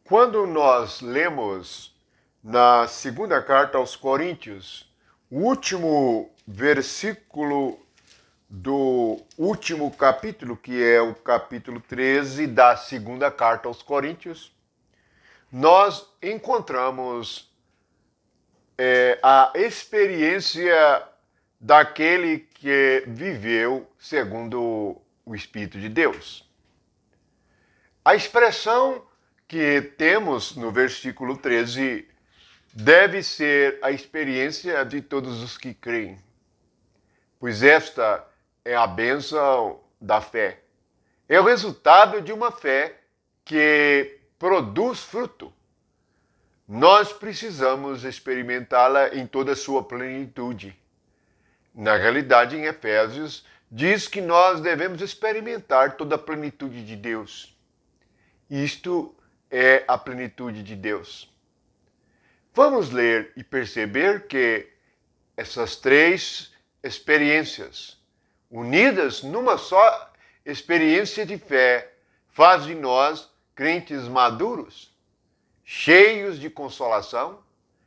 Quando nós lemos na segunda carta aos Coríntios, o último versículo do último capítulo, que é o capítulo 13 da segunda carta aos Coríntios, nós encontramos a experiência daquele que viveu segundo o Espírito de Deus. A expressão que temos no versículo 13 deve ser a experiência de todos os que creem, pois esta é a bênção da fé. É o resultado de uma fé que produz fruto. Nós precisamos experimentá-la em toda a sua plenitude. Na realidade, em Efésios, diz que nós devemos experimentar toda a plenitude de Deus. Isto é a plenitude de Deus. Vamos ler e perceber que essas três experiências, unidas numa só experiência de fé, faz de nós crentes maduros, cheios de consolação,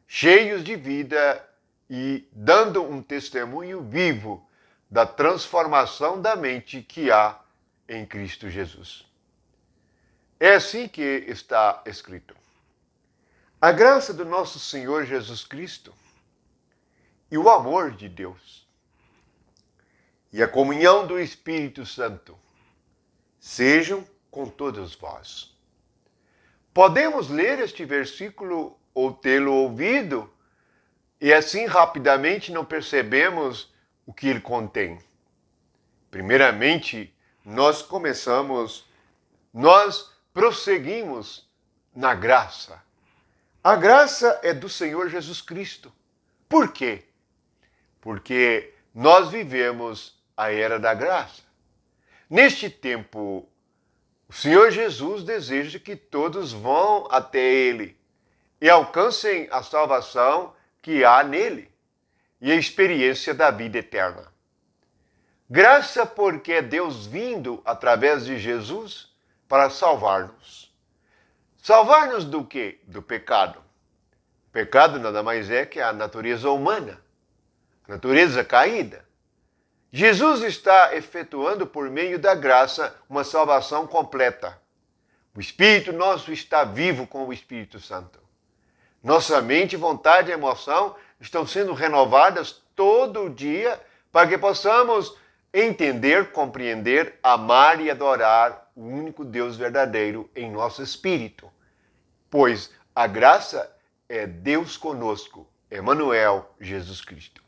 cheios de vida e dando um testemunho vivo da transformação da mente que há em Cristo Jesus. É assim que está escrito. A graça do nosso Senhor Jesus Cristo e o amor de Deus e a comunhão do Espírito Santo sejam com todos vós. Podemos ler este versículo ou tê-lo ouvido e assim rapidamente não percebemos o que ele contém. Primeiramente, nós prosseguimos na graça. A graça é do Senhor Jesus Cristo. Por quê? Porque nós vivemos a era da graça. Neste tempo, o Senhor Jesus deseja que todos vão até Ele e alcancem a salvação que há nele e a experiência da vida eterna. Graça porque é Deus vindo através de Jesus para salvar-nos. Salvar-nos do quê? Do pecado. O pecado nada mais é que a natureza humana, a natureza caída. Jesus está efetuando por meio da graça uma salvação completa. O Espírito nosso está vivo com o Espírito Santo. Nossa mente, vontade e emoção estão sendo renovadas todo dia para que possamos entender, compreender, amar e adorar o único Deus verdadeiro em nosso espírito. Pois a graça é Deus conosco, Emmanuel, Jesus Cristo.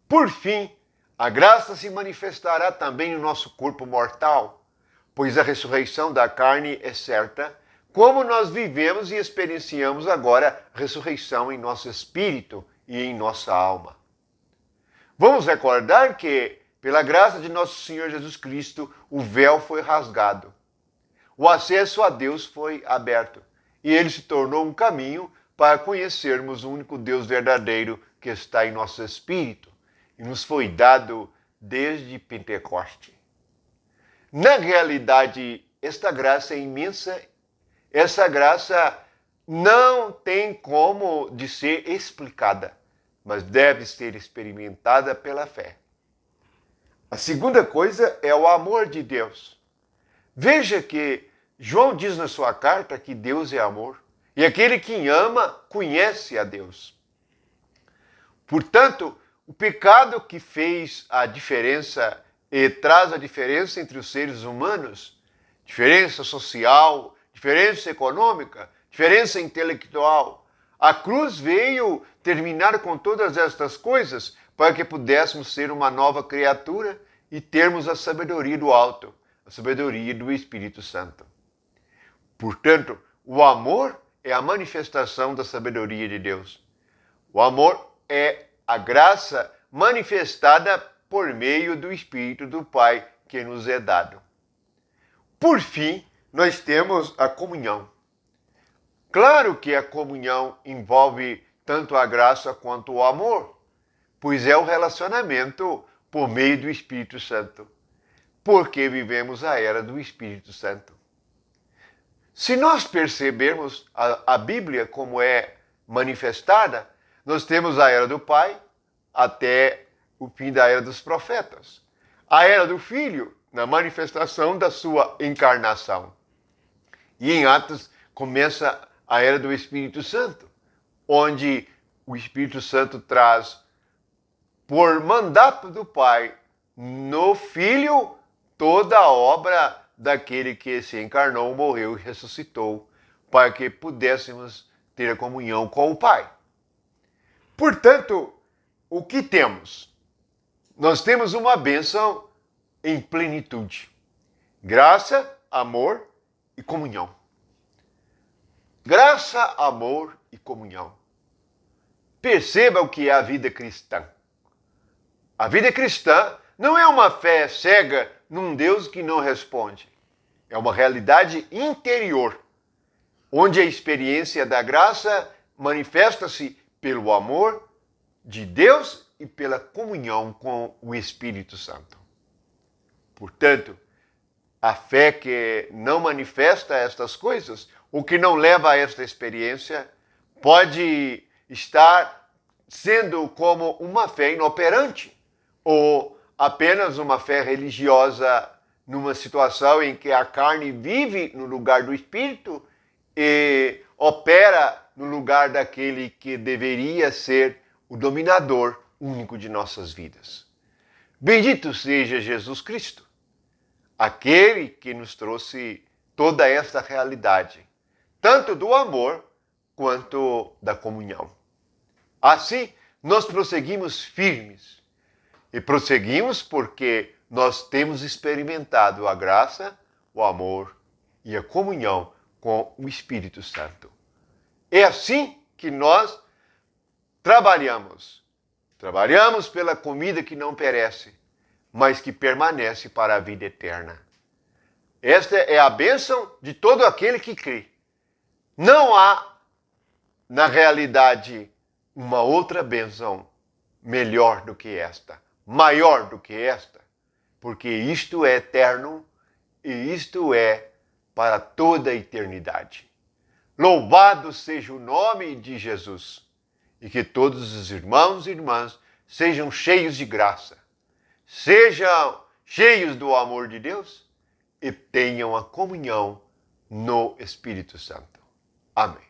Por fim, a graça se manifestará também no nosso corpo mortal, pois a ressurreição da carne é certa, como nós vivemos e experienciamos agora a ressurreição em nosso espírito e em nossa alma. Vamos recordar que, pela graça de nosso Senhor Jesus Cristo, o véu foi rasgado. O acesso a Deus foi aberto e ele se tornou um caminho para conhecermos o único Deus verdadeiro que está em nosso espírito e nos foi dado desde Pentecoste. Na realidade, esta graça é imensa. Essa graça não tem como de ser explicada, mas deve ser experimentada pela fé. A segunda coisa é o amor de Deus. Veja que João diz na sua carta que Deus é amor, e aquele que ama conhece a Deus. Portanto, o pecado que fez a diferença e traz a diferença entre os seres humanos, diferença social, diferença econômica, diferença intelectual. A cruz veio terminar com todas estas coisas para que pudéssemos ser uma nova criatura e termos a sabedoria do alto, a sabedoria do Espírito Santo. Portanto, o amor é a manifestação da sabedoria de Deus. O amor é a graça manifestada por meio do Espírito do Pai que nos é dado. Por fim, nós temos a comunhão. Claro que a comunhão envolve tanto a graça quanto o amor, pois é o relacionamento por meio do Espírito Santo, porque vivemos a era do Espírito Santo. Se nós percebermos a Bíblia como é manifestada, nós temos a era do Pai até o fim da era dos profetas. A era do Filho, na manifestação da sua encarnação. E em Atos começa a era do Espírito Santo, onde o Espírito Santo traz, por mandato do Pai, no Filho, toda a obra daquele que se encarnou, morreu e ressuscitou, para que pudéssemos ter a comunhão com o Pai. Portanto, o que temos? Nós temos uma bênção em plenitude. Graça, amor e comunhão. Graça, amor e comunhão. Perceba o que é a vida cristã. A vida cristã não é uma fé cega num Deus que não responde. É uma realidade interior, onde a experiência da graça manifesta-se pelo amor de Deus e pela comunhão com o Espírito Santo. Portanto, a fé que não manifesta estas coisas, ou que não leva a esta experiência, pode estar sendo como uma fé inoperante, ou apenas uma fé religiosa numa situação em que a carne vive no lugar do Espírito e opera no lugar daquele que deveria ser o dominador único de nossas vidas. Bendito seja Jesus Cristo, aquele que nos trouxe toda esta realidade, tanto do amor quanto da comunhão. Assim, nós prosseguimos firmes. E prosseguimos porque nós temos experimentado a graça, o amor e a comunhão com o Espírito Santo. É assim que nós trabalhamos. Trabalhamos pela comida que não perece, mas que permanece para a vida eterna. Esta é a bênção de todo aquele que crê. Não há, na realidade, uma outra bênção melhor do que esta, maior do que esta, porque isto é eterno e isto é para toda a eternidade. Louvado seja o nome de Jesus e que todos os irmãos e irmãs sejam cheios de graça, sejam cheios do amor de Deus e tenham a comunhão no Espírito Santo. Amém.